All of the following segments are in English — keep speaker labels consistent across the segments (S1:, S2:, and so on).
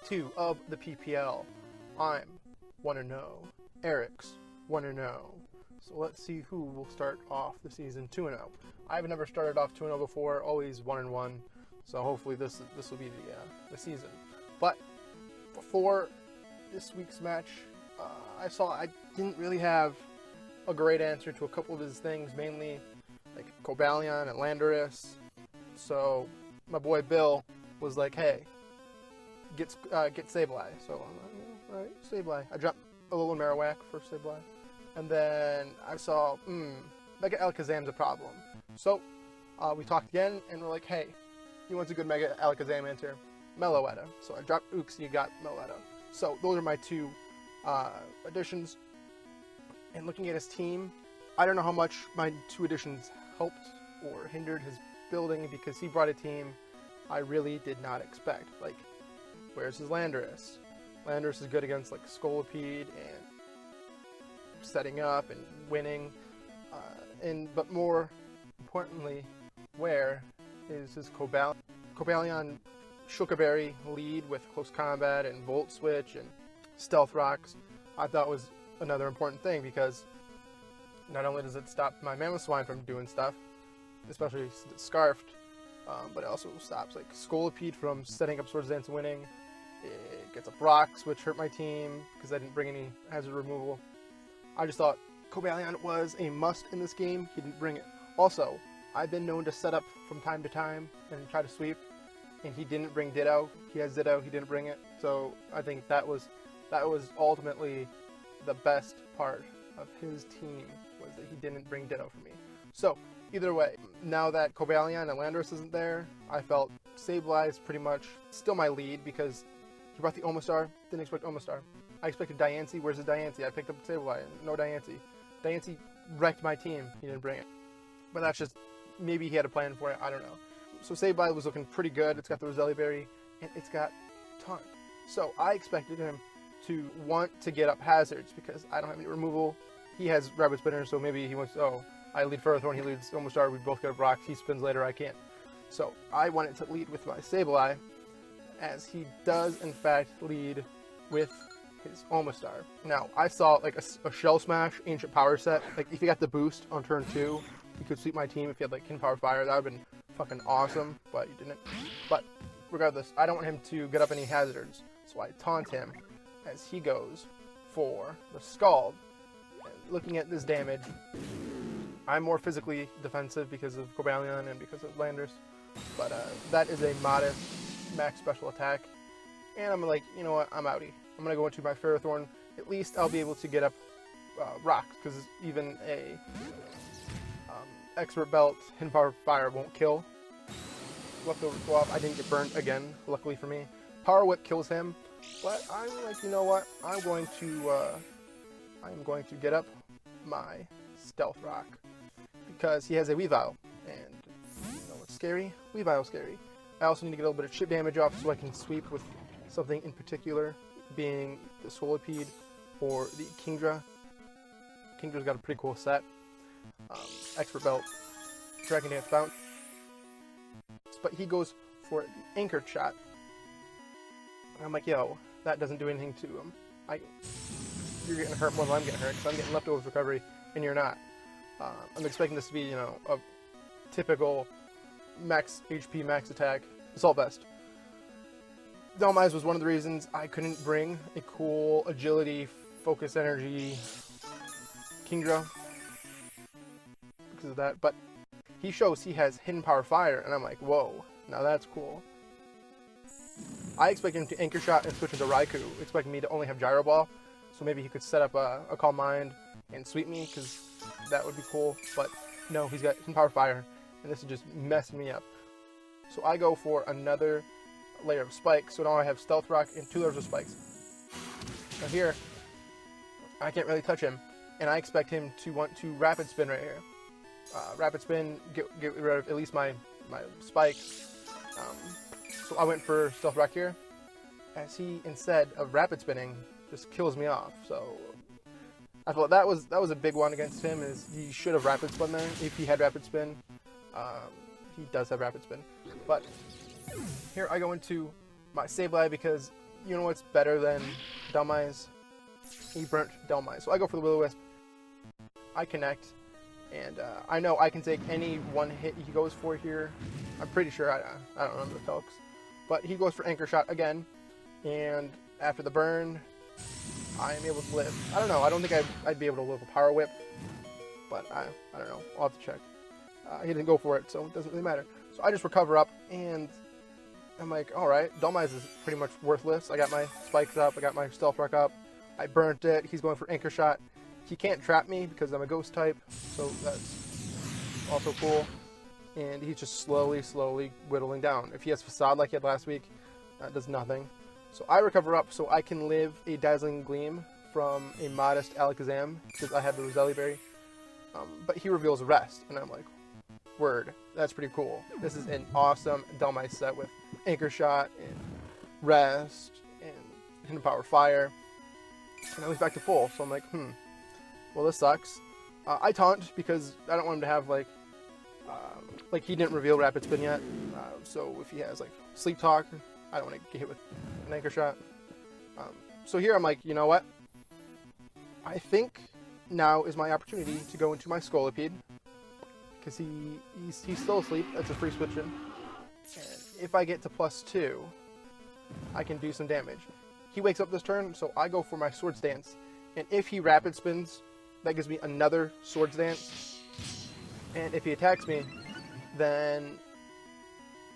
S1: 2 of the PPL. I'm 1-0. Eric's 1-0. So let's see who will start off the season 2-0. I've never started off 2-0 before, always 1-1. So hopefully this will be the season. But before this week's match, I didn't really have a great answer to a couple of his things, mainly like Cobalion and Landorus. So my boy Bill was like, "Hey, get Sableye." So I'm like, "All right, Sableye." I dropped a little Marowak for Sableye, and then I saw Mega Alakazam's a problem. So we talked again, and we're like, "Hey, he wants a good Mega Alakazam answer, Meloetta." So I dropped Uxie, got Meloetta. So those are my two additions. And looking at his team, I don't know how much my two additions helped or hindered his building, because he brought a team I really did not expect. Like, where's his Landorus? Landorus is good against like Scolipede and setting up and winning. But more importantly, where is his Cobalion Shukaberry lead with close combat and Volt Switch and Stealth Rocks? I thought was another important thing, because not only does it stop my Mamoswine from doing stuff, especially since it's Scarfed, but it also stops like Scolipede from setting up Swords Dance and winning. It gets up Rocks, which hurt my team because I didn't bring any hazard removal. I just thought Cobalion was a must in this game. He didn't bring it. Also, I've been known to set up from time to time and try to sweep, and he didn't bring Ditto. He has Ditto, he didn't bring it. So I think that was ultimately the best part of his team, was that he didn't bring Ditto for me. So either way, now that Cobalion and Landorus isn't there, I felt Sableye is pretty much still my lead, because he brought the Omastar. Didn't expect Omastar. I expected Diancie. Where's the Diancie? I picked up Sableye. No Diancie. Diancie wrecked my team. He didn't bring it. But that's just, maybe he had a plan for it. I don't know. So Sableye was looking pretty good. It's got the Roselia Berry, and it's got Taunt. So I expected him to want to get up hazards, because I don't have any removal. He has Rabbit Spinner, so maybe he wants, I lead Ferrothorn, he leads Omastar, we both get up Rocks, he spins later, I can't. So I wanted to lead with my Sableye, as he does in fact lead with his Omastar. Now, I saw like a Shell Smash Ancient Power set. Like, if he got the boost on turn 2, he could sweep my team. If he had like Kin Power Fire, that would have been fucking awesome, but he didn't. But regardless, I don't want him to get up any hazards, so I taunt him as he goes for the Scald. And looking at this damage, I'm more physically defensive because of Cobalion and because of Landorus, but that is a modest max special attack, and I'm like, you know what, I'm outie. I'm gonna go into my Ferrothorn. At least I'll be able to get up Rocks, because even a Expert Belt Hidden Power Fire won't kill. Leftover swap, I didn't get burned again, luckily for me. Power Whip kills him, but I'm like, you know what, I'm going to get up my Stealth Rock, because he has a Weavile, and you know what's scary? Weavile's scary. I also need to get a little bit of chip damage off so I can sweep with something in particular, being the Scolipede or the Kingdra. Kingdra's got a pretty cool set. Expert Belt, Dragon Dance Bounce. But he goes for the Anchored Shot. And I'm like, yo, that doesn't do anything to him. You're getting hurt more than I'm getting hurt, because I'm getting leftovers recovery, and you're not. I'm expecting this to be, you know, a typical max HP, max attack Assault Vest. Dhelmise was one of the reasons I couldn't bring a cool agility, focus energy Kingdra, because of that. But he shows he has Hidden Power Fire, and I'm like, whoa, now that's cool. I expected him to Anchor Shot and switch into Raikou, expecting me to only have Gyro Ball, so maybe he could set up a Calm Mind and sweep me, because that would be cool. But no, he's got Hidden Power Fire, and this is just messing me up. So I go for another layer of spikes, so now I have Stealth Rock and 2 layers of spikes. Now here, I can't really touch him, and I expect him to want to Rapid Spin right here. Rapid Spin, get rid of at least my spikes. So I went for Stealth Rock here, as he, instead of Rapid Spinning, just kills me off. So I thought that was a big one against him, is he should have Rapid Spin there if he had Rapid Spin. He does have Rapid Spin. But here I go into my Sableye, because you know what's better than Delmise? He burnt Delmise. So I go for the Will-O-Wisp. I connect, and I know I can take any one hit he goes for here. I'm pretty sure, I don't remember the calcs. But he goes for Anchor Shot again, and after the burn, I am able to live. I don't know, I don't think I'd be able to live a Power Whip, but I don't know, I'll have to check. He didn't go for it, so it doesn't really matter. So I just recover up, and I'm like, alright, Delmise is pretty much worthless. I got my spikes up, I got my stealth rock up, I burnt it, he's going for Anchor Shot. He can't trap me because I'm a ghost type, so that's also cool. And he's just slowly whittling down. If he has Facade like he had last week, that does nothing. So I recover up so I can live a Dazzling Gleam from a modest Alakazam because I have the Roselli Berry. But he reveals Rest, and I'm like, word, that's pretty cool. This is an awesome Delmise set with Anchor Shot and Rest and Hidden Power Fire. And now he's back to full, so I'm like, well, this sucks. I taunt because I don't want him to have like he didn't reveal Rapid Spin yet. So if he has like Sleep Talk, I don't want to get hit with an Anchor Shot. So here I'm like, you know what? I think now is my opportunity to go into my Scolipede because he's still asleep. That's a free switch in. And if I get to +2, I can do some damage. He wakes up this turn, so I go for my Swords Dance. And if he Rapid Spins, that gives me another Swords Dance. And if he attacks me, then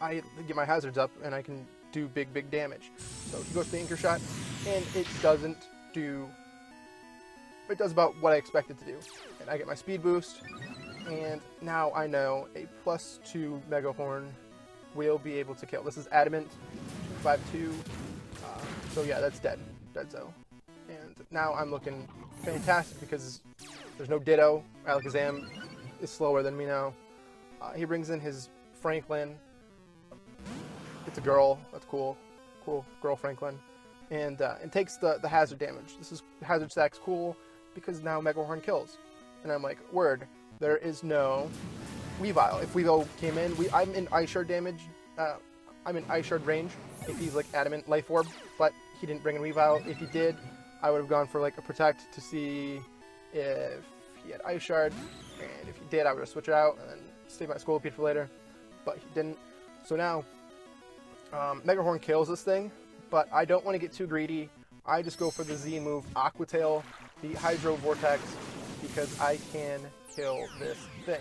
S1: I get my hazards up and I can do big damage. So he goes to the Anchor Shot, and it doesn't do... It does about what I expect it to do. And I get my speed boost, and now I know a +2 Mega Horn will be able to kill. This is Adamant, 252. So yeah, that's dead. Dead so. And now I'm looking fantastic because there's no Ditto. Alakazam is slower than me now. He brings in his Franklin. It's a girl. That's cool. Cool girl Franklin. And it takes the hazard damage. This is hazard stack's cool because now Mega Horn kills. And I'm like, word, there is no Weavile. If Weavile came in, I'm in Ice Shard damage. I'm in Ice Shard range if he's like Adamant Life Orb, but he didn't bring in Weavile. If he did, I would have gone for like a Protect to see if he had Ice Shard, and if he did, I would have switched it out and then save my Scolipede for later, but he didn't. So now, Mega Horn kills this thing, but I don't want to get too greedy. I just go for the Z move, Aqua Tail, the Hydro Vortex, because I can kill this thing.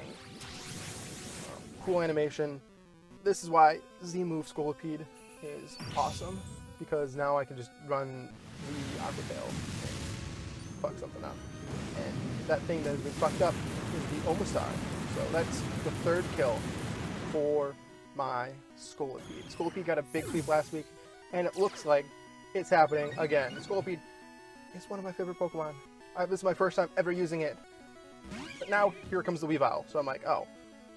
S1: Cool animation. This is why Z move Scolipede is awesome, because now I can just run the Aqua Tail and fuck something up. And that thing that has been fucked up is the Omastar. So that's the third kill for my Scolipede. Scolipede got a big sweep last week, and it looks like it's happening again. Scolipede is one of my favorite Pokemon. This is my first time ever using it. But now, here comes the Weavile. So I'm like, oh,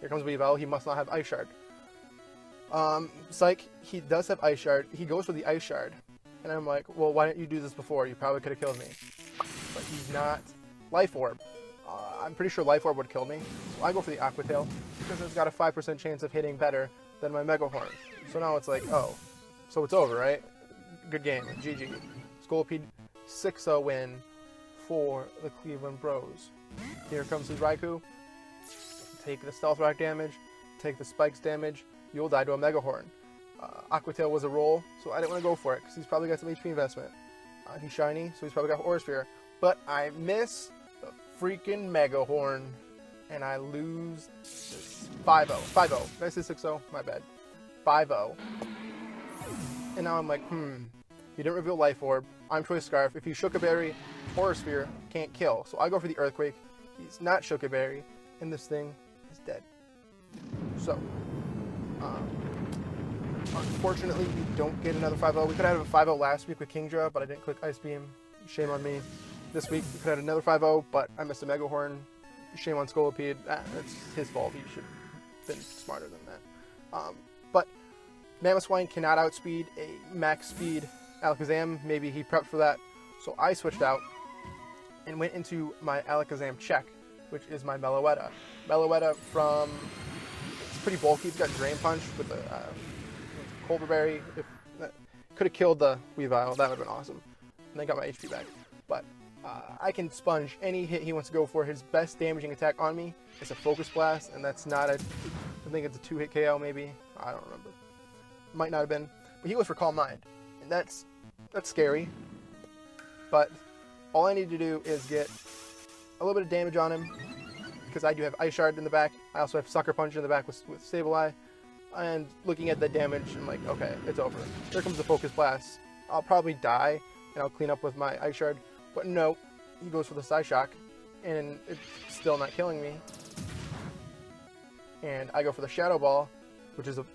S1: here comes Weavile. He must not have Ice Shard. Psych, he does have Ice Shard. He goes for the Ice Shard. And I'm like, well, why didn't you do this before? You probably could have killed me. But he's not. Life Orb. I'm pretty sure Life Orb would kill me. So I go for the Aqua Tail because it's got a 5% chance of hitting better than my Mega Horn. So now it's like, oh, so it's over, right? Good game. GG. Scolipede 6-0 win for the Cleveland Bros. Here comes his Raikou. Take the Stealth Rock damage. Take the Spikes damage. You'll die to a Mega Horn. Aqua Tail was a roll, so I didn't want to go for it because he's probably got some HP investment. He's shiny, so he's probably got Aura Sphere. But I miss the freaking Mega Horn, and I lose 5-0. 5-0. Did I say 6-0? My bad. 5-0. And now I'm like, he didn't reveal Life Orb. I'm Choice Scarf. If he's Shook a Berry, Aura Sphere can't kill. So I go for the Earthquake. He's not Shook a Berry, and this thing is dead. So, unfortunately, we don't get another 5-0. We could have had a 5-0 last week with Kingdra, but I didn't click Ice Beam. Shame on me. This week, we could have had another 5-0, but I missed a Mega Horn. Shame on Scolipede. That's his fault. He should have been smarter than that. But Mamoswine cannot outspeed a max speed Alakazam. Maybe he prepped for that. So I switched out and went into my Alakazam check, which is my Meloetta. Meloetta from... It's pretty bulky. It's got Drain Punch with a Colbur Berry. Could have killed the Weavile. That would have been awesome. And then got my HP back. But I can sponge any hit he wants to go for. His best damaging attack on me is a Focus Blast, and that's not a... I think it's a 2-hit KO maybe. I don't remember. Might not have been. But he goes for Calm Mind. And that's scary. But all I need to do is get a little bit of damage on him, because I do have Ice Shard in the back. I also have Sucker Punch in the back with Sableye. And looking at the damage, I'm like, okay, it's over. Here comes the Focus Blast. I'll probably die, and I'll clean up with my Ice Shard. But no, he goes for the Psyshock, and it's still not killing me. And I go for the Shadow Ball, which is a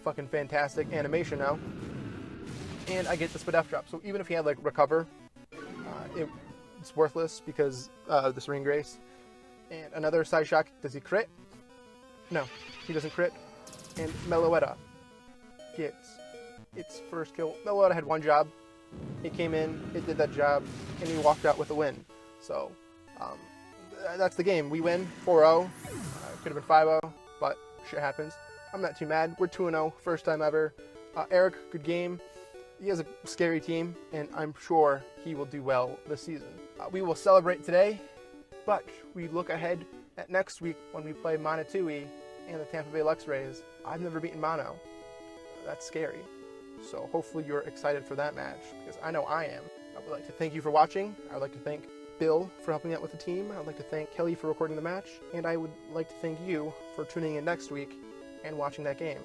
S1: fucking fantastic animation now. And I get the Spadef drop. So even if he had like Recover, it's worthless because the Serene Grace. And another Psyshock. Does he crit? No, he doesn't crit. And Meloetta gets its first kill. Meloetta had one job. It came in, it did that job, and he walked out with a win. So that's the game. We win 4-0. Could have been 5-0, but shit happens. I'm not too mad. We're 2-0, first time ever. Eric, good game. He has a scary team, and I'm sure he will do well this season. We will celebrate today, but we look ahead at next week when we play Monotui and the Tampa Bay Lux Rays. I've never beaten Mono. That's scary. So hopefully you're excited for that match, because I know I am. I would like to thank you for watching. I would like to thank Bill for helping out with the team. I would like to thank Kelly for recording the match. And I would like to thank you for tuning in next week and watching that game.